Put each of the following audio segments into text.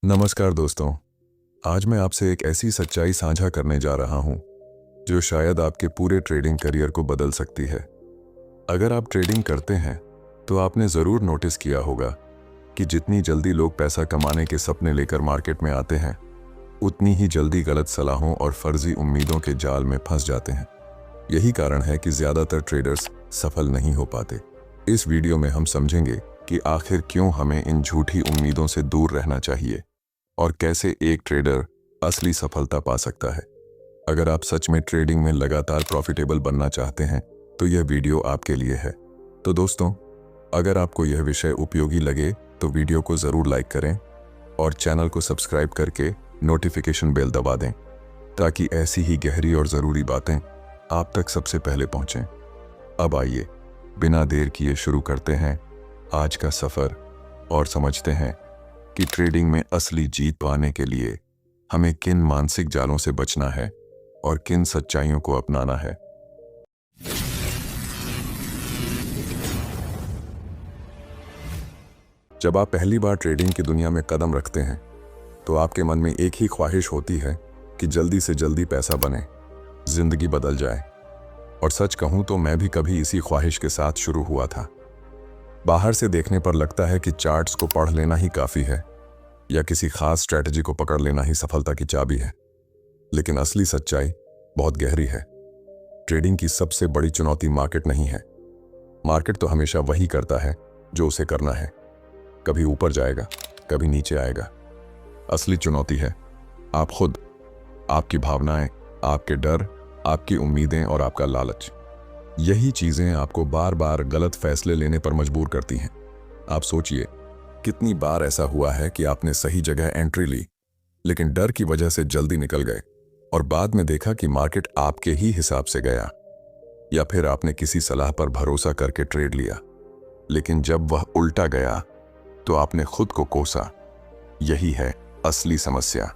नमस्कार दोस्तों। आज मैं आपसे एक ऐसी सच्चाई साझा करने जा रहा हूं जो शायद आपके पूरे ट्रेडिंग करियर को बदल सकती है। अगर आप ट्रेडिंग करते हैं तो आपने ज़रूर नोटिस किया होगा कि जितनी जल्दी लोग पैसा कमाने के सपने लेकर मार्केट में आते हैं, उतनी ही जल्दी गलत सलाहों और फर्जी उम्मीदों के जाल में फंस जाते हैं। यही कारण है कि ज़्यादातर ट्रेडर्स सफल नहीं हो पाते। इस वीडियो में हम समझेंगे कि आखिर क्यों हमें इन झूठी उम्मीदों से दूर रहना चाहिए और कैसे एक ट्रेडर असली सफलता पा सकता है। अगर आप सच में ट्रेडिंग में लगातार प्रॉफिटेबल बनना चाहते हैं तो यह वीडियो आपके लिए है। तो दोस्तों, अगर आपको यह विषय उपयोगी लगे तो वीडियो को ज़रूर लाइक करें और चैनल को सब्सक्राइब करके नोटिफिकेशन बेल दबा दें ताकि ऐसी ही गहरी और ज़रूरी बातें आप तक सबसे पहले पहुँचें। अब आइए बिना देर किए शुरू करते हैं आज का सफ़र और समझते हैं कि ट्रेडिंग में असली जीत पाने के लिए हमें किन मानसिक जालों से बचना है और किन सच्चाइयों को अपनाना है। जब आप पहली बार ट्रेडिंग की दुनिया में कदम रखते हैं तो आपके मन में एक ही ख्वाहिश होती है कि जल्दी से जल्दी पैसा बने, जिंदगी बदल जाए। और सच कहूं तो मैं भी कभी इसी ख्वाहिश के साथ शुरू हुआ था। बाहर से देखने पर लगता है कि चार्ट्स को पढ़ लेना ही काफ़ी है या किसी खास स्ट्रैटेजी को पकड़ लेना ही सफलता की चाबी है, लेकिन असली सच्चाई बहुत गहरी है। ट्रेडिंग की सबसे बड़ी चुनौती मार्केट नहीं है। मार्केट तो हमेशा वही करता है जो उसे करना है, कभी ऊपर जाएगा, कभी नीचे आएगा। असली चुनौती है आप खुद, आपकी भावनाएं, आपके डर, आपकी उम्मीदें और आपका लालच। यही चीज़ें आपको बार बार गलत फैसले लेने पर मजबूर करती हैं। आप सोचिए, कितनी बार ऐसा हुआ है कि आपने सही जगह एंट्री ली लेकिन डर की वजह से जल्दी निकल गए और बाद में देखा कि मार्केट आपके ही हिसाब से गया। या फिर आपने किसी सलाह पर भरोसा करके ट्रेड लिया लेकिन जब वह उल्टा गया तो आपने खुद को कोसा। यही है असली समस्या।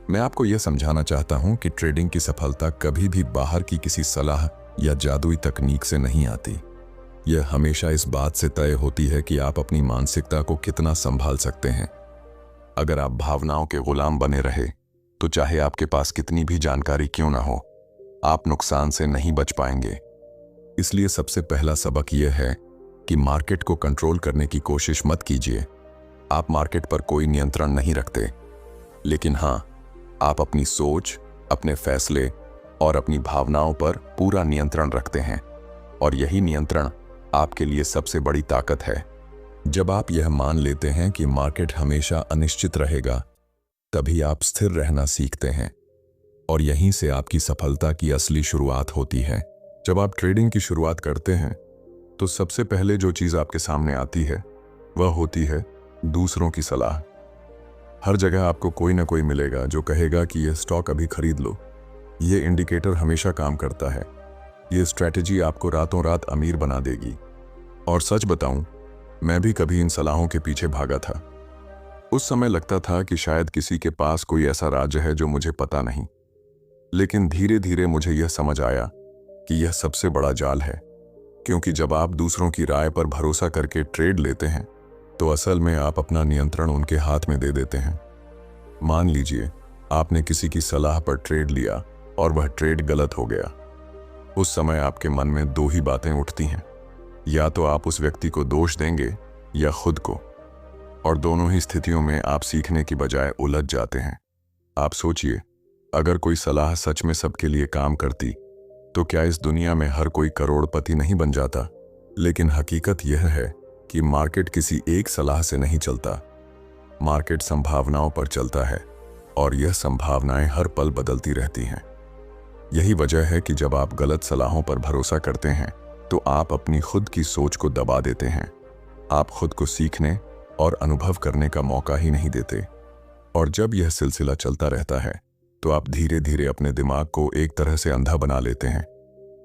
मैं आपको यह समझाना चाहता हूं कि ट्रेडिंग की सफलता कभी भी बाहर की किसी सलाह या जादुई तकनीक से नहीं आती। यह हमेशा इस बात से तय होती है कि आप अपनी मानसिकता को कितना संभाल सकते हैं। अगर आप भावनाओं के गुलाम बने रहे तो चाहे आपके पास कितनी भी जानकारी क्यों ना हो, आप नुकसान से नहीं बच पाएंगे। इसलिए सबसे पहला सबक यह है कि मार्केट को कंट्रोल करने की कोशिश मत कीजिए। आप मार्केट पर कोई नियंत्रण नहीं रखते, लेकिन हाँ, आप अपनी सोच, अपने फैसले और अपनी भावनाओं पर पूरा नियंत्रण रखते हैं। और यही नियंत्रण आपके लिए सबसे बड़ी ताकत है। जब आप यह मान लेते हैं कि मार्केट हमेशा अनिश्चित रहेगा, तभी आप स्थिर रहना सीखते हैं और यहीं से आपकी सफलता की असली शुरुआत होती है। जब आप ट्रेडिंग की शुरुआत करते हैं तो सबसे पहले जो चीज़ आपके सामने आती है वह होती है दूसरों की सलाह। हर जगह आपको कोई ना कोई मिलेगा जो कहेगा कि यह स्टॉक अभी खरीद लो, ये इंडिकेटर हमेशा काम करता है, ये स्ट्रैटेजी आपको रातों रात अमीर बना देगी। और सच बताऊं, मैं भी कभी इन सलाहों के पीछे भागा था। उस समय लगता था कि शायद किसी के पास कोई ऐसा राज है जो मुझे पता नहीं। लेकिन धीरे धीरे मुझे यह समझ आया कि यह सबसे बड़ा जाल है, क्योंकि जब आप दूसरों की राय पर भरोसा करके ट्रेड लेते हैं तो असल में आप अपना नियंत्रण उनके हाथ में दे देते हैं। मान लीजिए आपने किसी की सलाह पर ट्रेड लिया और वह ट्रेड गलत हो गया। उस समय आपके मन में दो ही बातें उठती हैं, या तो आप उस व्यक्ति को दोष देंगे या खुद को। और दोनों ही स्थितियों में आप सीखने की बजाय उलझ जाते हैं। आप सोचिए, अगर कोई सलाह सच में सबके लिए काम करती तो क्या इस दुनिया में हर कोई करोड़पति नहीं बन जाता? लेकिन हकीकत यह है कि मार्केट किसी एक सलाह से नहीं चलता। मार्केट संभावनाओं पर चलता है और यह संभावनाएं हर पल बदलती रहती हैं। यही वजह है कि जब आप गलत सलाहों पर भरोसा करते हैं तो आप अपनी खुद की सोच को दबा देते हैं। आप खुद को सीखने और अनुभव करने का मौका ही नहीं देते। और जब यह सिलसिला चलता रहता है तो आप धीरे धीरे अपने दिमाग को एक तरह से अंधा बना लेते हैं।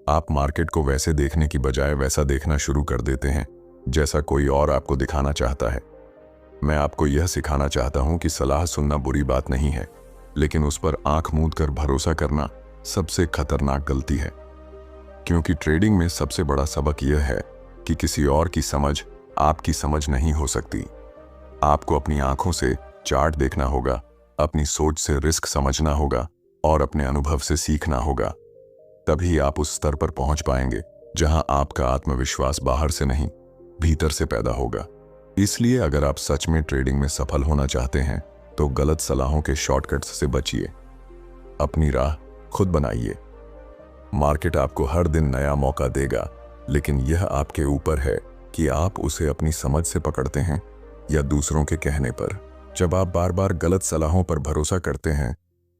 आप मार्केट को वैसे देखने की बजाय वैसा देखना शुरू कर देते हैं जैसा कोई और आपको दिखाना चाहता है। मैं आपको यह सिखाना चाहता हूं कि सलाह सुनना बुरी बात नहीं है, लेकिन उस पर आंख मूंद कर भरोसा करना सबसे खतरनाक गलती है। क्योंकि ट्रेडिंग में सबसे बड़ा सबक यह है कि किसी और की समझ आपकी समझ नहीं हो सकती। आपको अपनी आंखों से चार्ट देखना होगा, अपनी सोच से रिस्क समझना होगा और अपने अनुभव से सीखना होगा। तभी आप उस स्तर पर पहुंच पाएंगे जहां आपका आत्मविश्वास बाहर से नहीं, भीतर से पैदा होगा। इसलिए अगर आप सच में ट्रेडिंग में सफल होना चाहते हैं तो गलत सलाहों के शॉर्टकट्स से बचिए। अपनी राह खुद बनाइए। मार्केट आपको हर दिन नया मौका देगा, लेकिन यह आपके ऊपर है कि आप उसे अपनी समझ से पकड़ते हैं या दूसरों के कहने पर। जब आप बार बार गलत सलाहों पर भरोसा करते हैं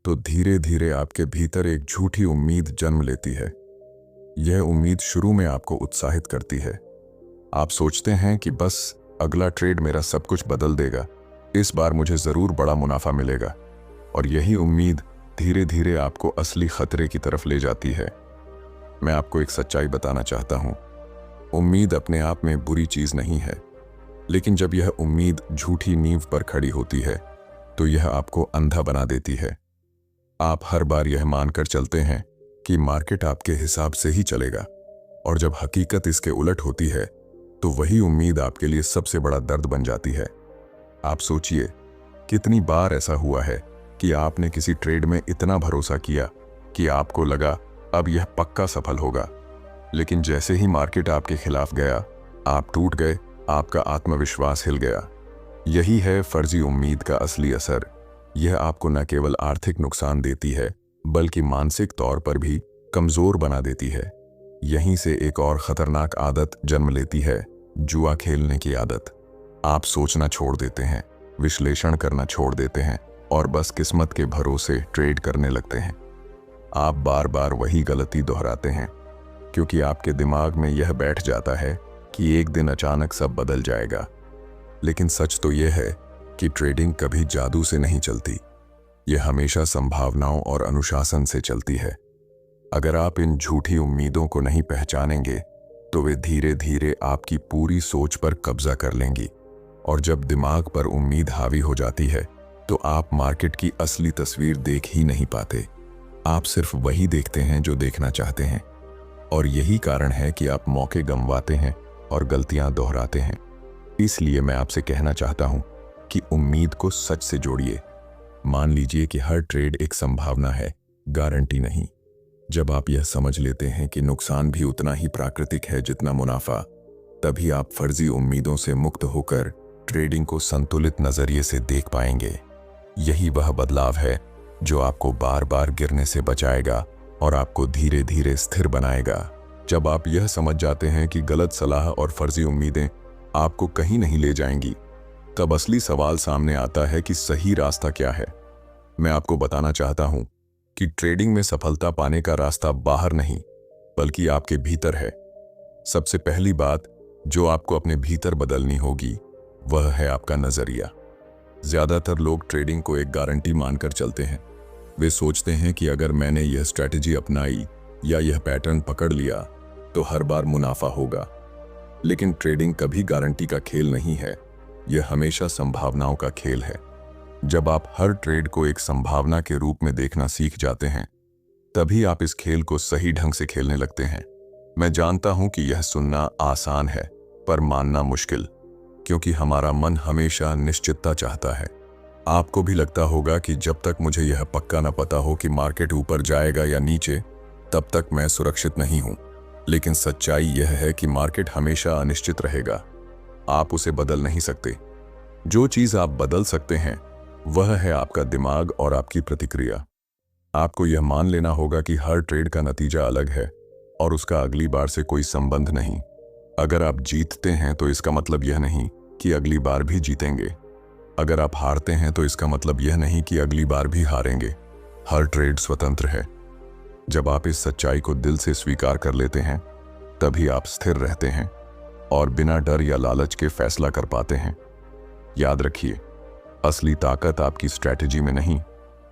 तो धीरे धीरे आपके भीतर एक झूठी उम्मीद जन्म लेती है। यह उम्मीद शुरू में आपको उत्साहित करती है। आप सोचते हैं कि बस अगला ट्रेड मेरा सब कुछ बदल देगा, इस बार मुझे जरूर बड़ा मुनाफा मिलेगा। और यही उम्मीद धीरे धीरे आपको असली खतरे की तरफ ले जाती है। मैं आपको एक सच्चाई बताना चाहता हूं। उम्मीद अपने आप में बुरी चीज नहीं है, लेकिन जब यह उम्मीद झूठी नींव पर खड़ी होती है तो यह आपको अंधा बना देती है। आप हर बार यह मानकर चलते हैं कि मार्केट आपके हिसाब से ही चलेगा, और जब हकीकत इसके उलट होती है तो वही उम्मीद आपके लिए सबसे बड़ा दर्द बन जाती है। आप सोचिए, कितनी बार ऐसा हुआ है कि आपने किसी ट्रेड में इतना भरोसा किया कि आपको लगा अब यह पक्का सफल होगा, लेकिन जैसे ही मार्केट आपके खिलाफ गया, आप टूट गए, आपका आत्मविश्वास हिल गया। यही है फर्जी उम्मीद का असली असर। यह आपको न केवल आर्थिक नुकसान देती है, बल्कि मानसिक तौर पर भी कमजोर बना देती है। यहीं से एक और खतरनाक आदत जन्म लेती है, जुआ खेलने की आदत। आप सोचना छोड़ देते हैं, विश्लेषण करना छोड़ देते हैं और बस किस्मत के भरोसे ट्रेड करने लगते हैं। आप बार बार वही गलती दोहराते हैं क्योंकि आपके दिमाग में यह बैठ जाता है कि एक दिन अचानक सब बदल जाएगा। लेकिन सच तो यह है कि ट्रेडिंग कभी जादू से नहीं चलती, यह हमेशा संभावनाओं और अनुशासन से चलती है। अगर आप इन झूठी उम्मीदों को नहीं पहचानेंगे तो वे धीरे धीरे आपकी पूरी सोच पर कब्जा कर लेंगी, और जब दिमाग पर उम्मीद हावी हो जाती है तो आप मार्केट की असली तस्वीर देख ही नहीं पाते। आप सिर्फ वही देखते हैं जो देखना चाहते हैं, और यही कारण है कि आप मौके गंवाते हैं और गलतियां दोहराते हैं। इसलिए मैं आपसे कहना चाहता हूं कि उम्मीद को सच से जोड़िए। मान लीजिए कि हर ट्रेड एक संभावना है, गारंटी नहीं। जब आप यह समझ लेते हैं कि नुकसान भी उतना ही प्राकृतिक है जितना मुनाफा, तभी आप फर्जी उम्मीदों से मुक्त होकर ट्रेडिंग को संतुलित नजरिए से देख पाएंगे। यही वह बदलाव है जो आपको बार बार गिरने से बचाएगा और आपको धीरे धीरे स्थिर बनाएगा। जब आप यह समझ जाते हैं कि गलत सलाह और फर्जी उम्मीदें आपको कहीं नहीं ले जाएंगी, तब असली सवाल सामने आता है कि सही रास्ता क्या है। मैं आपको बताना चाहता हूं कि ट्रेडिंग में सफलता पाने का रास्ता बाहर नहीं, बल्कि आपके भीतर है। सबसे पहली बात जो आपको अपने भीतर बदलनी होगी वह है आपका नजरिया। ज्यादातर लोग ट्रेडिंग को एक गारंटी मानकर चलते हैं। वे सोचते हैं कि अगर मैंने यह स्ट्रैटेजी अपनाई या यह पैटर्न पकड़ लिया तो हर बार मुनाफा होगा। लेकिन ट्रेडिंग कभी गारंटी का खेल नहीं है, यह हमेशा संभावनाओं का खेल है। जब आप हर ट्रेड को एक संभावना के रूप में देखना सीख जाते हैं, तभी आप इस खेल को सही ढंग से खेलने लगते हैं। मैं जानता हूं कि यह सुनना आसान है, पर मानना मुश्किल, क्योंकि हमारा मन हमेशा निश्चितता चाहता है। आपको भी लगता होगा कि जब तक मुझे यह पक्का न पता हो कि मार्केट ऊपर जाएगा या नीचे, तब तक मैं सुरक्षित नहीं हूं। लेकिन सच्चाई यह है कि मार्केट हमेशा अनिश्चित रहेगा। आप उसे बदल नहीं सकते। जो चीज आप बदल सकते हैं वह है आपका दिमाग और आपकी प्रतिक्रिया। आपको यह मान लेना होगा कि हर ट्रेड का नतीजा अलग है और उसका अगली बार से कोई संबंध नहीं। अगर आप जीतते हैं तो इसका मतलब यह नहीं कि अगली बार भी जीतेंगे। अगर आप हारते हैं तो इसका मतलब यह नहीं कि अगली बार भी हारेंगे। हर ट्रेड स्वतंत्र है। जब आप इस सच्चाई को दिल से स्वीकार कर लेते हैं, तभी आप स्थिर रहते हैं और बिना डर या लालच के फैसला कर पाते हैं। याद रखिए, असली ताकत आपकी स्ट्रैटेजी में नहीं,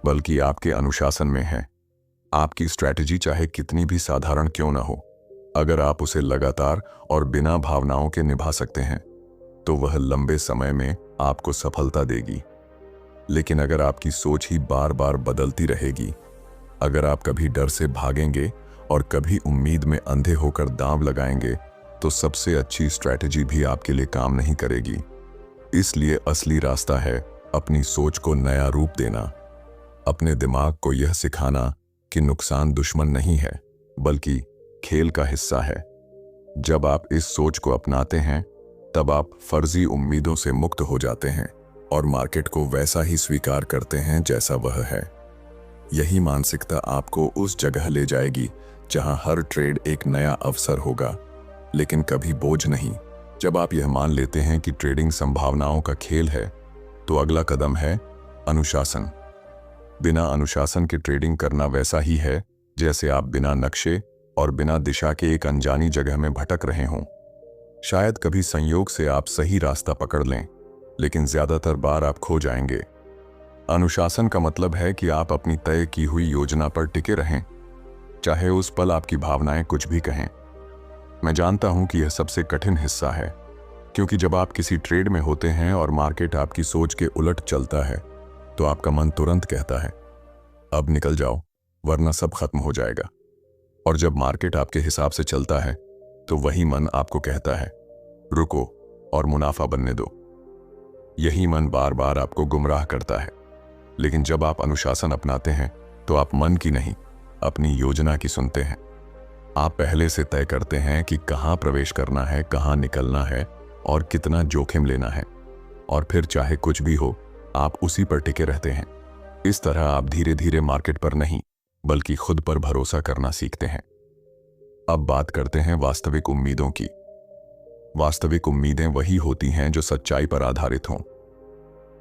बल्कि आपके अनुशासन में है। आपकी स्ट्रैटेजी चाहे कितनी भी साधारण क्यों न हो, अगर आप उसे लगातार और बिना भावनाओं के निभा सकते हैं, तो वह लंबे समय में आपको सफलता देगी। लेकिन अगर आपकी सोच ही बार बार बदलती रहेगी, अगर आप कभी डर से भागेंगे और कभी उम्मीद में अंधे होकर दांव लगाएंगे, तो सबसे अच्छी स्ट्रैटेजी भी आपके लिए काम नहीं करेगी। इसलिए असली रास्ता है अपनी सोच को नया रूप देना, अपने दिमाग को यह सिखाना कि नुकसान दुश्मन नहीं है बल्कि खेल का हिस्सा है। जब आप इस सोच को अपनाते हैं तब आप फर्जी उम्मीदों से मुक्त हो जाते हैं और मार्केट को वैसा ही स्वीकार करते हैं जैसा वह है। यही मानसिकता आपको उस जगह ले जाएगी जहां हर ट्रेड एक नया अवसर होगा, लेकिन कभी बोझ नहीं। जब आप यह मान लेते हैं कि ट्रेडिंग संभावनाओं का खेल है, तो अगला कदम है अनुशासन। बिना अनुशासन के ट्रेडिंग करना वैसा ही है जैसे आप बिना नक्शे और बिना दिशा के एक अनजानी जगह में भटक रहे हों। शायद कभी संयोग से आप सही रास्ता पकड़ लें, लेकिन ज्यादातर बार आप खो जाएंगे। अनुशासन का मतलब है कि आप अपनी तय की हुई योजना पर टिके रहें, चाहे उस पल आपकी भावनाएं कुछ भी कहें। मैं जानता हूं कि यह सबसे कठिन हिस्सा है, क्योंकि जब आप किसी ट्रेड में होते हैं और मार्केट आपकी सोच के उलट चलता है, तो आपका मन तुरंत कहता है, अब निकल जाओ वरना सब खत्म हो जाएगा। और जब मार्केट आपके हिसाब से चलता है, तो वही मन आपको कहता है, रुको और मुनाफा बनने दो। यही मन बार बार आपको गुमराह करता है। लेकिन जब आप अनुशासन अपनाते हैं, तो आप मन की नहीं, अपनी योजना की सुनते हैं। आप पहले से तय करते हैं कि कहां प्रवेश करना है, कहां निकलना है और कितना जोखिम लेना है, और फिर चाहे कुछ भी हो, आप उसी पर टिके रहते हैं। इस तरह आप धीरे धीरे मार्केट पर नहीं बल्कि खुद पर भरोसा करना सीखते हैं। अब बात करते हैं वास्तविक उम्मीदों की। वास्तविक उम्मीदें वही होती हैं जो सच्चाई पर आधारित हों।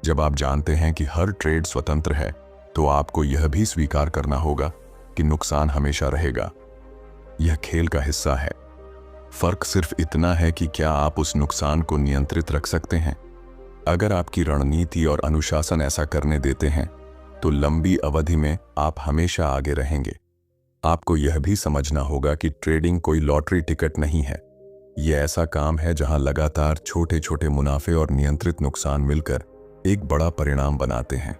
जब आप जानते हैं कि हर ट्रेड स्वतंत्र है, तो आपको यह भी स्वीकार करना होगा कि नुकसान हमेशा रहेगा। यह खेल का हिस्सा है। फर्क सिर्फ इतना है कि क्या आप उस नुकसान को नियंत्रित रख सकते हैं। अगर आपकी रणनीति और अनुशासन ऐसा करने देते हैं, तो लंबी अवधि में आप हमेशा आगे रहेंगे। आपको यह भी समझना होगा कि ट्रेडिंग कोई लॉटरी टिकट नहीं है। यह ऐसा काम है जहां लगातार छोटे छोटे मुनाफे और नियंत्रित नुकसान मिलकर एक बड़ा परिणाम बनाते हैं।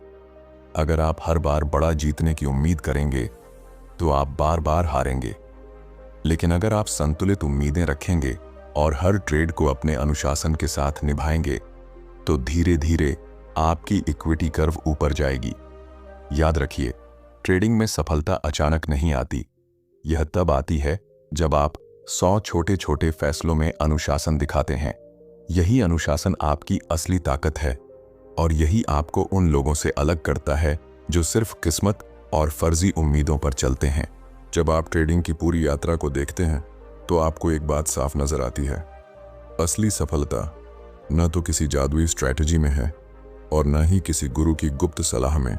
अगर आप हर बार बड़ा जीतने की उम्मीद करेंगे, तो आप बार बार हारेंगे। लेकिन अगर आप संतुलित उम्मीदें रखेंगे और हर ट्रेड को अपने अनुशासन के साथ निभाएंगे, तो धीरे धीरे आपकी इक्विटी कर्व ऊपर जाएगी। याद रखिए, ट्रेडिंग में सफलता अचानक नहीं आती। यह तब आती है जब आप 100 छोटे छोटे फैसलों में अनुशासन दिखाते हैं। यही अनुशासन आपकी असली ताकत है, और यही आपको उन लोगों से अलग करता है जो सिर्फ किस्मत और फर्जी उम्मीदों पर चलते हैं। जब आप ट्रेडिंग की पूरी यात्रा को देखते हैं, तो आपको एक बात साफ नजर आती है। असली सफलता न तो किसी जादुई स्ट्रैटेजी में है और न ही किसी गुरु की गुप्त सलाह में।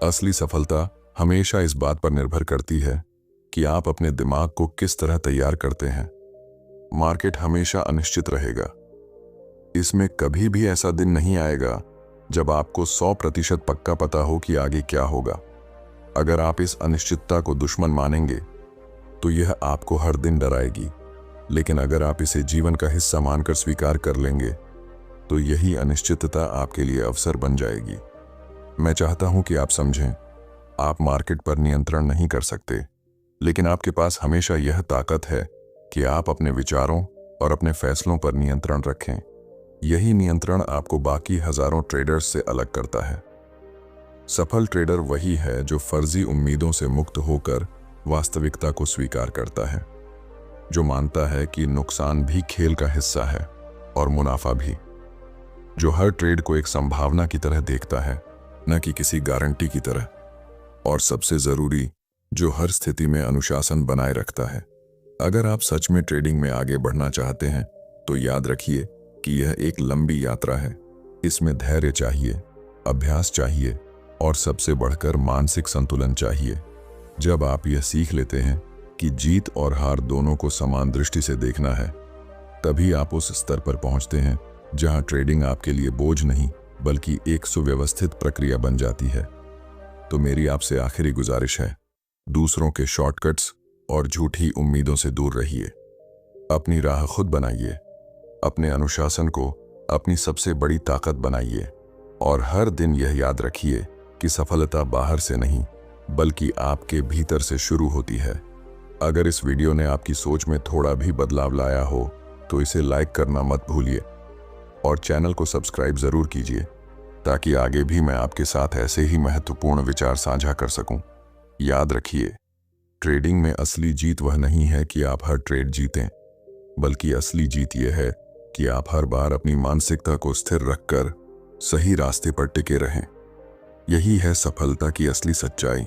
असली सफलता हमेशा इस बात पर निर्भर करती है कि आप अपने दिमाग को किस तरह तैयार करते हैं। मार्केट हमेशा अनिश्चित रहेगा। इसमें कभी भी ऐसा दिन नहीं आएगा जब आपको 100% पक्का पता हो कि आगे क्या होगा। अगर आप इस अनिश्चितता को दुश्मन मानेंगे, तो यह आपको हर दिन डराएगी। लेकिन अगर आप इसे जीवन का हिस्सा मानकर स्वीकार कर लेंगे, तो यही अनिश्चितता आपके लिए अवसर बन जाएगी। मैं चाहता हूं कि आप समझें, आप मार्केट पर नियंत्रण नहीं कर सकते, लेकिन आपके पास हमेशा यह ताकत है कि आप अपने विचारों और अपने फैसलों पर नियंत्रण रखें। यही नियंत्रण आपको बाकी हजारों ट्रेडर्स से अलग करता है। सफल ट्रेडर वही है जो फर्जी उम्मीदों से मुक्त होकर वास्तविकता को स्वीकार करता है, जो मानता है कि नुकसान भी खेल का हिस्सा है और मुनाफा भी, जो हर ट्रेड को एक संभावना की तरह देखता है, न कि किसी गारंटी की तरह, और सबसे जरूरी, जो हर स्थिति में अनुशासन बनाए रखता है। अगर आप सच में ट्रेडिंग में आगे बढ़ना चाहते हैं, तो याद रखिए कि यह एक लंबी यात्रा है। इसमें धैर्य चाहिए, अभ्यास चाहिए और सबसे बढ़कर मानसिक संतुलन चाहिए। जब आप यह सीख लेते हैं कि जीत और हार दोनों को समान दृष्टि से देखना है, तभी आप उस स्तर पर पहुंचते हैं जहां ट्रेडिंग आपके लिए बोझ नहीं बल्कि एक सुव्यवस्थित प्रक्रिया बन जाती है। तो मेरी आपसे आखिरी गुजारिश है, दूसरों के शॉर्टकट्स और झूठी उम्मीदों से दूर रहिए। अपनी राह खुद बनाइए, अपने अनुशासन को अपनी सबसे बड़ी ताकत बनाइए, और हर दिन यह याद रखिए कि सफलता बाहर से नहीं बल्कि आपके भीतर से शुरू होती है। अगर इस वीडियो ने आपकी सोच में थोड़ा भी बदलाव लाया हो, तो इसे लाइक करना मत भूलिए और चैनल को सब्सक्राइब जरूर कीजिए, ताकि आगे भी मैं आपके साथ ऐसे ही महत्वपूर्ण विचार साझा कर सकूं। याद रखिए, ट्रेडिंग में असली जीत वह नहीं है कि आप हर ट्रेड जीतें, बल्कि असली जीत यह है कि आप हर बार अपनी मानसिकता को स्थिर रखकर सही रास्ते पर टिके रहें। यही है सफलता की असली सच्चाई।